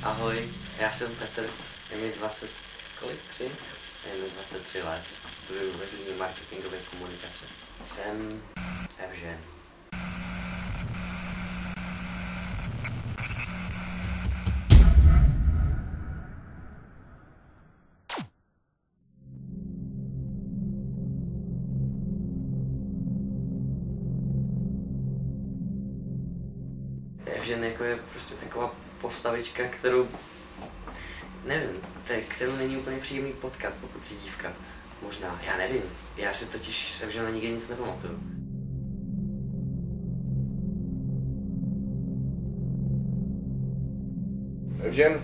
Ahoj, já jsem Petr, je mi 20, kolik? 3? Je mi 23 let, studuju vezení marketingové komunikace. Jsem Evžen. Evžen jako je prostě taková postavička, kterou, nevím, kterou není úplně příjemný potkat, pokud si dívka. Možná, já nevím, já si totiž s Evžena nikdy nic nepamatuju. Evžen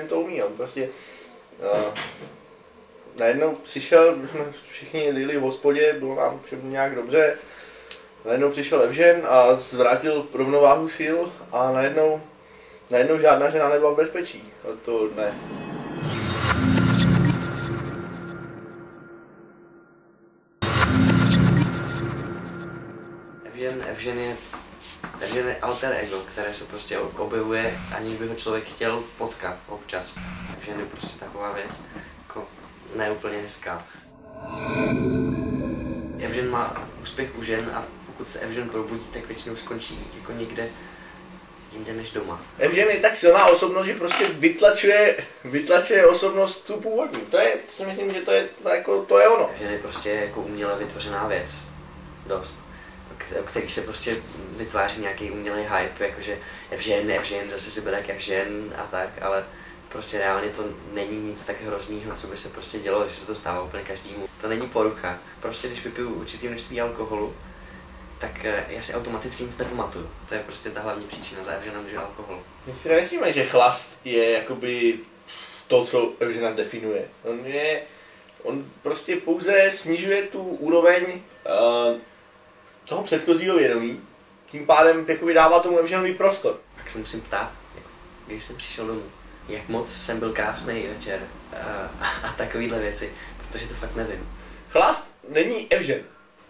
to umí, on prostě najednou přišel, my jsme všichni jeli v hospodě, bylo nám všem nějak dobře. Najednou přišel Evžen a zvrátil rovnováhu sil a najednou žádná žena nebyla v bezpečí. To ne. Evžen je alter ego, které se prostě objevuje, aniž by ho člověk chtěl potkat občas. Evžen je prostě taková věc, jako neúplně hezká. Evžen má úspěch u žen a pokud se Evžen probudí, tak většinou skončí jako někde jinde než doma. Evžen je tak silná osobnost, že prostě vytlačuje osobnost tu původní. To si myslím, že to je ono. Evžen je prostě jako uměle vytvořená věc. Dost. O kterých se prostě vytváří nějaký umělý hype, jakože Evžen, zase si bude jak Evžen a tak, ale prostě reálně to není nic tak hroznýho, co by se prostě dělo, že se to stává úplně každému. To není porucha. Prostě když vypiju určitý množství alkoholu, tak já si automaticky nic nepamatuju. To je prostě ta hlavní příčina za Evženem, že alkohol. My si nemyslíme, že chlast je jakoby to, co Evžena definuje. On prostě pouze snižuje tu úroveň toho předchozího vědomí, tím pádem jakoby dává tomu Evženovi prostor. Tak se musím ptát, když jsem přišel domů, jak moc jsem byl krásný večer a takovýhle věci, protože to fakt nevím. Chlast není Evžen.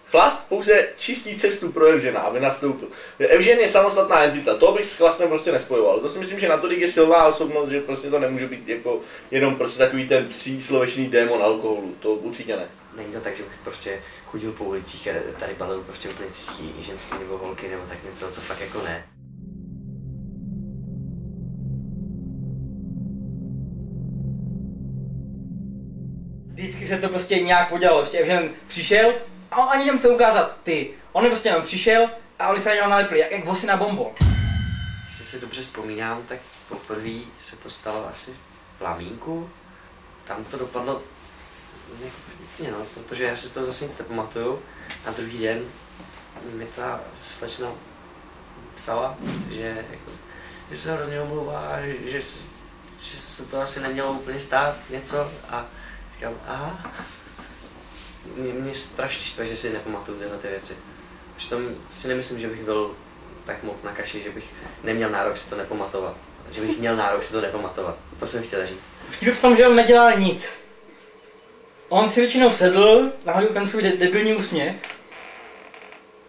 Chlast pouze čistí cestu pro Evžena, aby nastoupil. Evžen je samostatná entita, to bych s chlastem prostě nespojoval. To si myslím, že natolik je silná osobnost, že prostě to nemůže být jako jenom prostě takový ten tříslovečný démon alkoholu, to určitě ne. Není to tak, že bych prostě chodil po ulicích a tady balil prostě úplně cizí ženský nebo holky nebo tak něco, to fakt jako ne. Vždycky se to prostě nějak podělalo, prostě Evžen přišel a on ani nemusel ukázat ty. On prostě jenom přišel a oni se na něho nalepili, jak vosy na bonbon. Jestli si dobře vzpomínám, tak poprvé se to stalo asi v Lamínku. Tam to dopadlo no, protože já si to zase nic nepamatuju. Na druhý den mi ta slečna psala, že se hrozně omlouvá, že se to asi nemělo úplně stát něco a říkám, aha. Mě strašně štve, že si nepamatuju tyhle ty věci. Přitom si nemyslím, že bych byl tak moc na kaši, že bych neměl nárok si to nepamatovat. Že bych měl nárok si to nepamatovat. To jsem chtěl říct. Vtip v tom, že on nedělal nic. On si většinou sedl, nahodil ten svůj debilní úsměv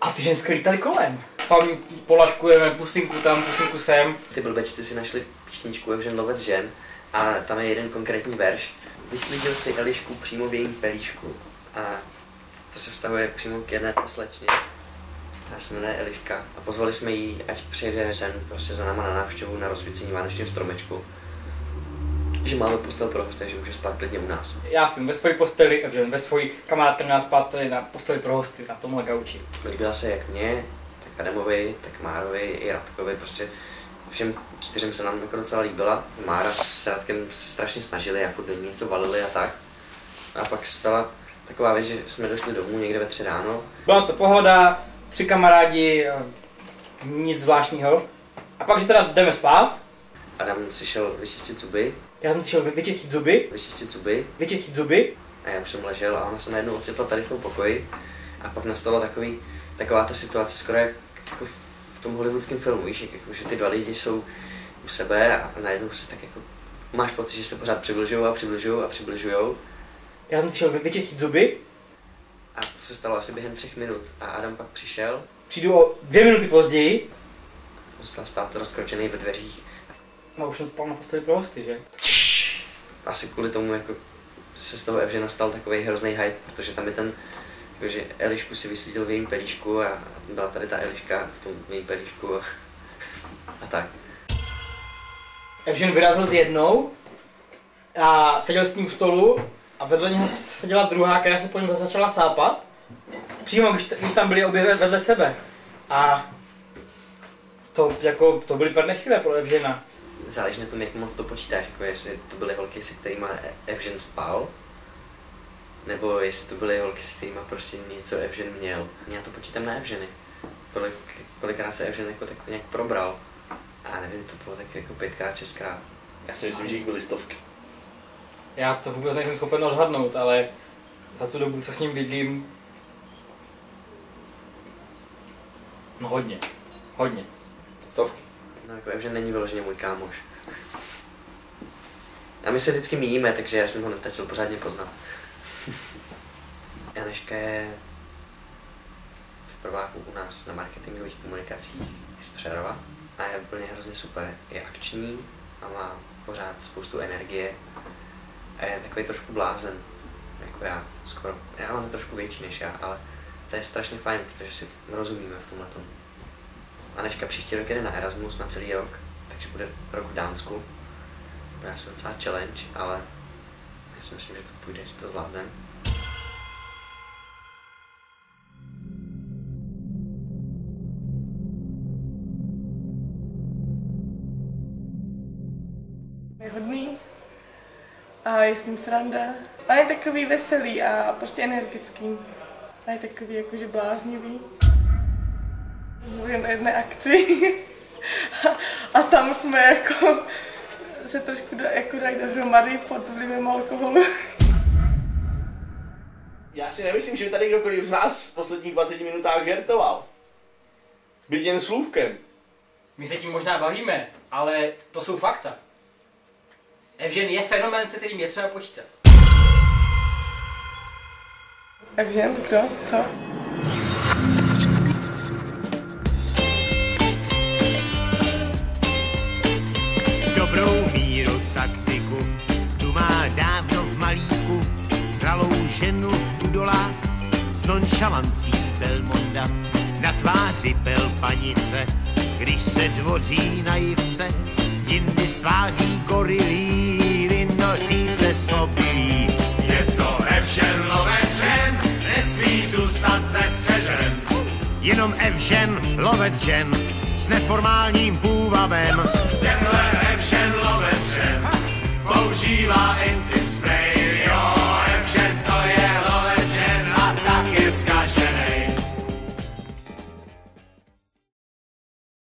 a ty ženské lítaly kolem. Tam polaškujeme pusinku tam, pusinku sem. Ty blbečci si našli písničku Evžen lovec žen a tam je jeden konkrétní verš. Vyslídil si Elišku přímo v jejím pelíšku a to se vztahuje přímo k jedné slečně. Ta se jmenuje Eliška a pozvali jsme ji, ať přijede sem prostě za náma na návštěvu na rozsvícení vánočního stromečku. Že máme postel pro hosty, že může spát klidně u nás. Já spím ve své posteli, Evžen ve své kamarádce nás spát tady na posteli pro hosty, na tomhle gauči. Líbila se jak mě, tak Adamovi, tak Márovi i Radkovi, prostě všem 4 se nám jako docela líbila. Mára s Radkem se strašně snažili a furt do ní něco valili a tak. A pak stala taková věc, že jsme došli domů někde ve 3 ráno. Byla to pohoda, 3 kamarádi, nic zvláštního. A pak, že teda jdeme spát. Adam si šel vyčistit zuby. Já jsem si šel vyčistit zuby. Vyčistit zuby. A já už jsem ležel a ona se najednou ocitla tady v tom pokoji. A pak nastala taková ta situace skoro jako v tom hollywoodském filmu, víš, jako, že ty dva lidi jsou u sebe a najednou se tak jako máš pocit, že se pořád přibližujou. Já jsem si šel vyčistit zuby. A to se stalo asi během 3 minut a Adam pak přišel. Přijdu o 2 minuty později. musela stát rozkročený ve dveřích. No už jsem spal na posteli pro hosty, že? Asi kvůli tomu jako se z toho Evžena stal takový hrozný hype, protože tam je ten, jakože Elišku si vyslídil v jejím pelíšku a byla tady ta Eliška v tom jejím pelíšku a tak. Evžen vyrazil s jednou a seděl s ním u stolu a vedle něho seděla druhá, která se po něm začala sápat. Přímo, když tam byli obě vedle sebe. A to byly pevné chvíle pro Evžena. Záleží na tom, jak moc to počítáš, jako jestli to byly holky, se kterými Evžen spal, nebo jestli to byly holky, se kterými prostě něco Evžen měl. Já to počítám na Evženy. Kolikrát se Evžen jako tak nějak probral. A nevím, to bylo tak jako 5krát, 6krát. Já si myslím, že jich byly stovky. Já to vůbec nejsem schopen odhadnout, ale za tu dobu, co s ním bydlím, no hodně. Stovky. No jako Evžen není vyloženě můj kámoš. A my se vždycky míjíme, takže já jsem ho nestačil pořádně poznat. Janeška je v prváku u nás na marketingových komunikacích z Přerova a je úplně hrozně super. Je akční a má pořád spoustu energie a je takový trošku blázen, jako já skoro. Já mám trošku větší než já, ale to je strašně fajn, protože si rozumíme v tomhletom. Aneška příští rok jde na Erasmus na celý rok, takže bude rok v Dánsku. Bude asi docela challenge, ale já si myslím, že to půjde, že to zvládneme. Je hodný a je s ním sranda. A je takový veselý a prostě energický. A je takový jakože bláznivý. Jsme na jedné akci a tam jsme jako se trošku dají dohromady pod vlivem alkoholu. Já si nemyslím, že by tady kdokoliv z nás v posledních 20 minutách žertoval. Byť jen slůvkem. My se tím možná bavíme, ale to jsou fakta. Evžen je fenomén, se kterým je třeba počítat. Evžen, kdo? Co? Dobrou míru taktiku, tu má dávno v malíku, zralou ženu udolá, s nonšalancí Belmonda, na tváři pel panice, když se dvoří naivce, jindy z tváří gorilí, vynoří se slobí. Je to Evžen lovec žen, nesmí zůstat nestřežen. Jenom Evžen lovec žen, s neformálním půvabem. Tenhle Evžen lovec